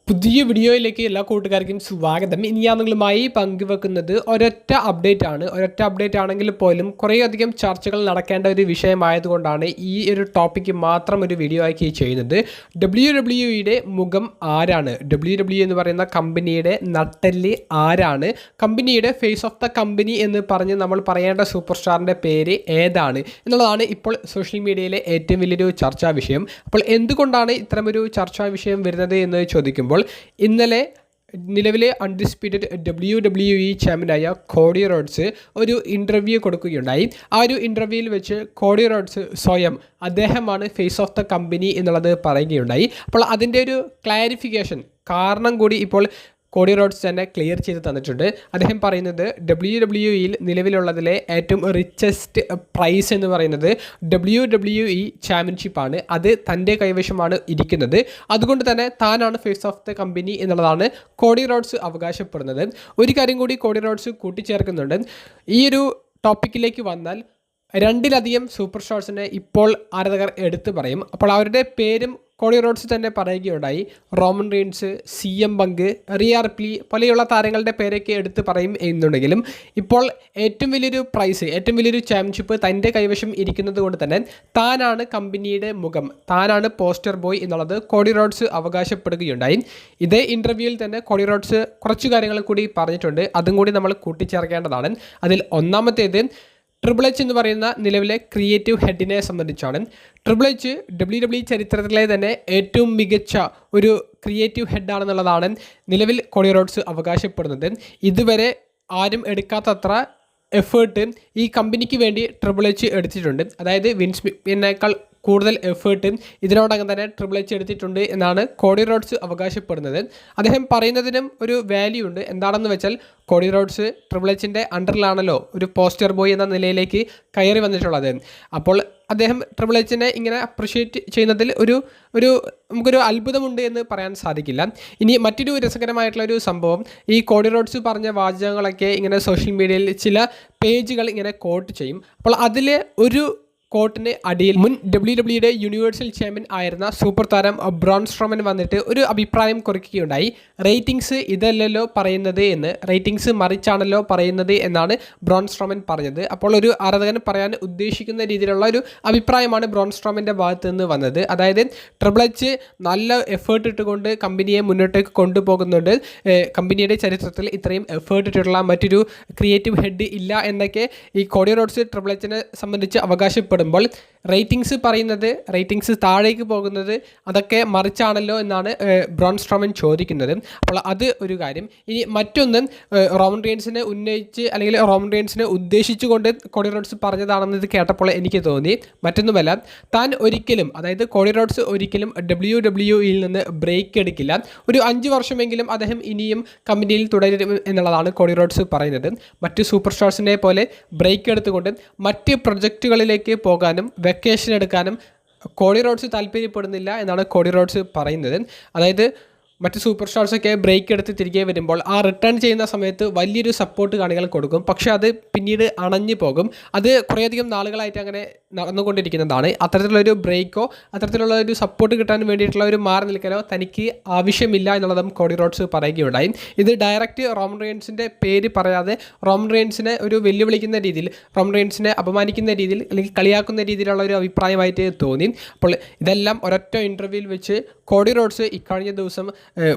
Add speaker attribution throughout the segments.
Speaker 1: പുതിയ വീഡിയോയിലേക്ക് എല്ലാ കൂട്ടുകാർക്കും സ്വാഗതം. ഇനി ഞാൻ നിങ്ങളുമായി പങ്കുവെക്കുന്നത് ഒരൊറ്റ അപ്ഡേറ്റ് ആണെങ്കിൽ പോലും കുറേയധികം ചർച്ചകൾ നടക്കേണ്ട ഒരു വിഷയമായതുകൊണ്ടാണ് ഈ ഒരു ടോപ്പിക്ക് മാത്രം ഒരു വീഡിയോ ആക്കി ചെയ്യുന്നത്. WWE മുഖം ആരാണ്? WWE എന്ന് പറയുന്ന കമ്പനിയുടെ നട്ടെല്ല് ആരാണ്? കമ്പനിയുടെ ഫേസ് ഓഫ് ദ കമ്പനി എന്ന് പറഞ്ഞ് നമ്മൾ പറയേണ്ട സൂപ്പർ സ്റ്റാറിൻ്റെ പേര് ഏതാണ് എന്നുള്ളതാണ് ഇപ്പോൾ സോഷ്യൽ മീഡിയയിലെ ഏറ്റവും വലിയൊരു ചർച്ചാ വിഷയം. അപ്പോൾ എന്തുകൊണ്ടാണ് ഇത്തരമൊരു ചർച്ചാ വിഷയം വരുന്നത് എന്ന് ചോദിക്കുമ്പോൾ, ഇന്നലെ നിലവിലെ അൺഡിസ്പ്യൂട്ടഡ് WWE ചാമ്പ്യനായ കോഡി റോഡ്സ് ഒരു ഇൻ്റർവ്യൂ കൊടുക്കുകയുണ്ടായി. ആ ഒരു ഇൻ്റർവ്യൂവിൽ വെച്ച് കോഡി റോഡ്സ് സ്വയം അദ്ദേഹമാണ് ഫേസ് ഓഫ് ദ കമ്പനി എന്നുള്ളത് പറയുകയുണ്ടായി. അപ്പോൾ അതിൻ്റെ ഒരു ക്ലാരിഫിക്കേഷൻ കാരണം കൂടി ഇപ്പോൾ കോഡി റോഡ്സ് തന്നെ ക്ലിയർ ചെയ്ത് തന്നിട്ടുണ്ട്. അദ്ദേഹം പറയുന്നത് WWE നിലവിലുള്ളതിലെ ഏറ്റവും റിച്ചസ്റ്റ് പ്രൈസ് എന്ന് പറയുന്നത് WWE ചാമ്പ്യൻഷിപ്പാണ്. അത് തൻ്റെ കൈവശമാണ് ഇരിക്കുന്നത്. അതുകൊണ്ട് തന്നെ താനാണ് ഫേസ് ഓഫ് ദ കമ്പനി എന്നുള്ളതാണ് കോഡി റോഡ്സ് അവകാശപ്പെടുന്നത്. ഒരു കാര്യം കൂടി കോഡി റോഡ്സ് കൂട്ടിച്ചേർക്കുന്നുണ്ട്. ഈ ഒരു ടോപ്പിക്കിലേക്ക് വന്നാൽ രണ്ടിലധികം സൂപ്പർ സ്റ്റാർസിനെ ഇപ്പോൾ ആരാധകർ എടുത്തു പറയും. അപ്പോൾ അവരുടെ പേരും കോഡി റോഡ്സ് തന്നെ പറയുകയുണ്ടായി. റോമൻ റീൻസ്, CM പങ്ക്, റിയാ റിപ്ലി പോലെയുള്ള താരങ്ങളുടെ പേരൊക്കെ എടുത്ത് പറയും എന്നുണ്ടെങ്കിലും ഇപ്പോൾ ഏറ്റവും വലിയൊരു പ്രൈസ്, ഏറ്റവും വലിയൊരു ചാമ്പ്യൻഷിപ്പ് തൻ്റെ കൈവശം ഇരിക്കുന്നത് കൊണ്ട് തന്നെ താനാണ് കമ്പനിയുടെ മുഖം, താനാണ് പോസ്റ്റർ ബോയ് എന്നുള്ളത് കോഡി റോഡ്സ് അവകാശപ്പെടുകയുണ്ടായി. ഇതേ ഇൻ്റർവ്യൂവിൽ തന്നെ കോഡി റോഡ്സ് കുറച്ച് കാര്യങ്ങൾ കൂടി പറഞ്ഞിട്ടുണ്ട്. അതും കൂടി നമ്മൾ കൂട്ടിച്ചേർക്കേണ്ടതാണ്. അതിൽ ഒന്നാമത്തേത് ട്രിപ്പിൾ എച്ച് എന്ന് പറയുന്ന നിലവിലെ ക്രിയേറ്റീവ് ഹെഡിനെ സംബന്ധിച്ചാണ്. ട്രിപ്പിൾ എച്ച് WWE ചരിത്രത്തിലെ തന്നെ ഏറ്റവും മികച്ച ഒരു ക്രിയേറ്റീവ് ഹെഡാണെന്നുള്ളതാണ് നിലവിൽ കോഡി റോഡ്സ് അവകാശപ്പെടുന്നത്. ഇതുവരെ ആരും എടുക്കാത്തത്ര എഫേർട്ട് ഈ കമ്പനിക്ക് വേണ്ടി ട്രിപ്പിൾ എച്ച് എടുത്തിട്ടുണ്ട്. അതായത് വിൻസ് McMahonനേക്കാൾ കൂടുതൽ എഫേർട്ട് ഇതിനോടകം തന്നെ ട്രിപ്പിൾ എച്ച് എടുത്തിട്ടുണ്ട് എന്നാണ് കോഡി റോഡ്സ് അവകാശപ്പെടുന്നത്. അദ്ദേഹം പറയുന്നതിനും ഒരു വാല്യൂ ഉണ്ട്. എന്താണെന്ന് വെച്ചാൽ കോഡി റോഡ്സ് ട്രിപ്പിൾ എച്ചിൻ്റെ അണ്ടറിലാണല്ലോ ഒരു പോസ്റ്റർ ബോയ് എന്ന നിലയിലേക്ക് കയറി വന്നിട്ടുള്ളത്. അപ്പോൾ അദ്ദേഹം ട്രിപ്പിൾ എച്ചിനെ ഇങ്ങനെ അപ്രിഷ്യേറ്റ് ചെയ്യുന്നതിൽ നമുക്കൊരു അത്ഭുതമുണ്ട് എന്ന് പറയാൻ സാധിക്കില്ല. ഇനി മറ്റൊരു രസകരമായിട്ടുള്ള ഒരു സംഭവം, ഈ കോഡി റോഡ്സ് പറഞ്ഞ വാചകങ്ങളൊക്കെ ഇങ്ങനെ സോഷ്യൽ മീഡിയയിൽ ചില പേജുകൾ ഇങ്ങനെ കോട്ട് ചെയ്യും. അപ്പോൾ അതിൽ ഒരു കോട്ടിന് അടിയിൽ മുൻ WWE യൂണിവേഴ്സൽ ചാമ്പ്യൻ ആയിരുന്ന സൂപ്പർ താരം ബ്രോൺ സ്ട്രോമൻ വന്നിട്ട് ഒരു അഭിപ്രായം കുറിക്കുകയുണ്ടായി. റേറ്റിംഗ്സ് ഇതല്ലല്ലോ പറയുന്നത് എന്ന്, റേറ്റിംഗ്സ് മറിച്ചാണല്ലോ പറയുന്നത് എന്നാണ് ബ്രോൺ സ്ട്രോമൻ പറഞ്ഞത്. അപ്പോൾ ഒരു ആരാധകൻ പറയാൻ ഉദ്ദേശിക്കുന്ന രീതിയിലുള്ള ഒരു അഭിപ്രായമാണ് ബ്രോൺ സ്ട്രോമൻ്റെ ഭാഗത്ത് നിന്ന് വന്നത്. അതായത് ട്രിപ്പിൾ എച്ച് നല്ല എഫേർട്ട് ഇട്ടുകൊണ്ട് കമ്പനിയെ മുന്നോട്ടേക്ക് കൊണ്ടുപോകുന്നുണ്ട്, കമ്പനിയുടെ ചരിത്രത്തിൽ ഇത്രയും എഫേർട്ട് ഇട്ടിട്ടുള്ള മറ്റൊരു ക്രിയേറ്റീവ് ഹെഡ് ഇല്ല എന്നൊക്കെ ഈ കോഡി റോഡ്സ് ട്രിപ്പിൾ എച്ചിനെ സംബന്ധിച്ച് അവകാശപ്പെടും. റേറ്റിംഗ്സ് പറയുന്നത്, റേറ്റിംഗ്സ് താഴേക്ക് പോകുന്നത് അതൊക്കെ മറിച്ചാണല്ലോ എന്നാണ് ബ്രോൺ സ്ട്രോമൻ ചോദിക്കുന്നത്. അപ്പോൾ അത് ഒരു കാര്യം. ഇനി മറ്റൊന്ന്, റോമൻ റീൻസിനെ ഉന്നയിച്ച് അല്ലെങ്കിൽ റോമൻ റീൻസിനെ ഉദ്ദേശിച്ചുകൊണ്ട് കോഡി റോഡ്സ് പറഞ്ഞതാണെന്ന് ഇത് കേട്ടപ്പോൾ എനിക്ക് തോന്നി. മറ്റൊന്നുമല്ല, താൻ ഒരിക്കലും, അതായത് കോഡി റോഡ്സ് ഒരിക്കലും WWE നിന്ന് ബ്രേക്ക് എടുക്കില്ല. ഒരു 5 വർഷമെങ്കിലും അദ്ദേഹം ഇനിയും കമ്പനിയിൽ തുടരും എന്നുള്ളതാണ് കോഡി റോഡ്സ് പറയുന്നത്. മറ്റ് സൂപ്പർ സ്റ്റാർസിനെ പോലെ ബ്രേക്ക് എടുത്തുകൊണ്ട് മറ്റ് പ്രൊജക്റ്റുകളിലേക്ക് പോകാനും വെക്കേഷൻ എടുക്കാനും കോഡി റോഡ്സ് താല്പര്യപ്പെടുന്നില്ല എന്നാണ് കോഡി റോഡ്സ് പറയുന്നത്. അതായത് മറ്റ് സൂപ്പർ സ്റ്റാർസൊക്കെ ബ്രേക്ക് എടുത്ത് തിരികെ വരുമ്പോൾ ആ റിട്ടേൺ ചെയ്യുന്ന സമയത്ത് വലിയൊരു സപ്പോർട്ട് കാണികൾ കൊടുക്കും. പക്ഷേ അത് പിന്നീട് അണഞ്ഞു പോകും. അത് കുറേയധികം നാളുകളായിട്ട് അങ്ങനെ നടന്നുകൊണ്ടിരിക്കുന്നതാണ്. അത്തരത്തിലുള്ളൊരു ബ്രേക്കോ അത്തരത്തിലുള്ള ഒരു സപ്പോർട്ട് കിട്ടാൻ വേണ്ടിയിട്ടുള്ള ഒരു മാറി നിൽക്കലോ തനിക്ക് ആവശ്യമില്ല എന്നുള്ളതും കോഡി റോഡ്സ് പറയുകയുണ്ടായി. ഇത് ഡയറക്റ്റ് റോമൻ റീൻസിൻ്റെ പേര് പറയാതെ റോമൻ റീൻസിനെ ഒരു വെല്ലുവിളിക്കുന്ന രീതിയിൽ, റോമൻ റീൻസിനെ അപമാനിക്കുന്ന രീതിയിൽ അല്ലെങ്കിൽ കളിയാക്കുന്ന രീതിയിലുള്ള ഒരു അഭിപ്രായമായിട്ട് തോന്നി. അപ്പോൾ ഇതെല്ലാം ഒരൊറ്റ ഇൻ്റർവ്യൂവിൽ വെച്ച് കോഡി റോഡ്സ് ഇക്കഴിഞ്ഞ ദിവസം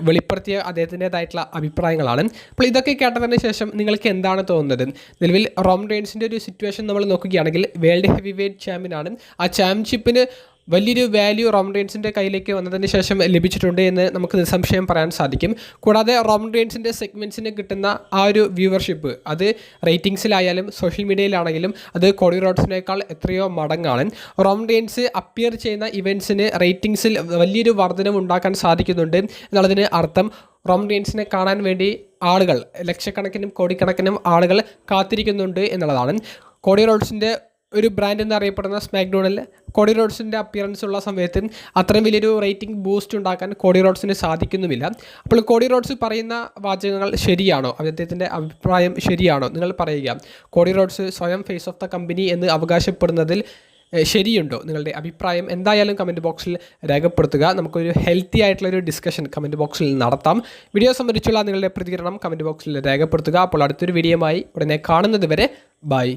Speaker 1: വെളിപ്പെടുത്തിയ അദ്ദേഹത്തിൻ്റെതായിട്ടുള്ള അഭിപ്രായങ്ങളാണ്. അപ്പോൾ ഇതൊക്കെ കേട്ടതിന് ശേഷം നിങ്ങൾക്ക് എന്താണ് തോന്നുന്നത്? നിലവിൽ റോമൻ റീൻസിൻ്റെ ഒരു സിറ്റുവേഷൻ നമ്മൾ നോക്കുകയാണെങ്കിൽ വേൾഡ് ഹെവി വെയ്റ്റ് ചാമ്പ്യനാണ്. ആ ചാമ്പ്യൻഷിപ്പിന് വലിയൊരു വാല്യൂ റോമൻ റീൻസിൻ്റെ കയ്യിലേക്ക് വന്നതിന് ശേഷം ലഭിച്ചിട്ടുണ്ട് എന്ന് നമുക്ക് നിസ്സംശയം പറയാൻ സാധിക്കും. കൂടാതെ റോമൻ റീൻസിൻ്റെ സെഗ്മെൻറ്റ്സിന് കിട്ടുന്ന ആ ഒരു വ്യൂവർഷിപ്പ്, അത് റേറ്റിംഗ്സിലായാലും സോഷ്യൽ മീഡിയയിലാണെങ്കിലും അത് കോഡി റോഡ്സിനേക്കാൾ എത്രയോ മടങ്ങാണ്. റോമൻ റീൻസ് അപ്പിയർ ചെയ്യുന്ന ഇവൻറ്റ്സിന് റേറ്റിംഗ്സിൽ വലിയൊരു വർധനവ് ഉണ്ടാക്കാൻ സാധിക്കുന്നുണ്ട് എന്നുള്ളതിന് അർത്ഥം റോമൻ റീൻസിനെ കാണാൻ വേണ്ടി ആളുകൾ, ലക്ഷക്കണക്കിനും കോടിക്കണക്കിനും ആളുകൾ കാത്തിരിക്കുന്നുണ്ട് എന്നുള്ളതാണ്. കോഡി റോഡ്സിൻ്റെ ഒരു ബ്രാൻഡ് എന്നറിയപ്പെടുന്ന സ്മാക്ഡൗണിൽ കോഡി റോഡ്സിൻ്റെ അപ്പിയറൻസ് ഉള്ള സമയത്ത് അത്രയും വലിയൊരു റേറ്റിംഗ് ബൂസ്റ്റ് ഉണ്ടാക്കാൻ കോഡി റോഡ്സിന് സാധിക്കുന്നുമില്ല. അപ്പോൾ കോഡി റോഡ്സ് പറയുന്ന വാചകങ്ങൾ ശരിയാണോ? അദ്ദേഹത്തിൻ്റെ അഭിപ്രായം ശരിയാണോ? നിങ്ങൾ പറയുക. കോഡി റോഡ്സ് സ്വയം ഫേസ് ഓഫ് ദ കമ്പനി എന്ന് അവകാശപ്പെടുന്നതിൽ ശരിയുണ്ടോ? നിങ്ങളുടെ അഭിപ്രായം എന്തായാലും കമൻറ്റ് ബോക്സിൽ രേഖപ്പെടുത്തുക. നമുക്കൊരു ഹെൽത്തി ആയിട്ടുള്ളൊരു ഡിസ്കഷൻ കമൻറ്റ് ബോക്സിൽ നടത്താം. വീഡിയോ സംബന്ധിച്ചുള്ള നിങ്ങളുടെ പ്രതികരണം കമൻറ്റ് ബോക്സിൽ രേഖപ്പെടുത്തുക. അപ്പോൾ അടുത്തൊരു വീഡിയോയുമായി ഉടനെ കാണുന്നത് വരെ ബൈ.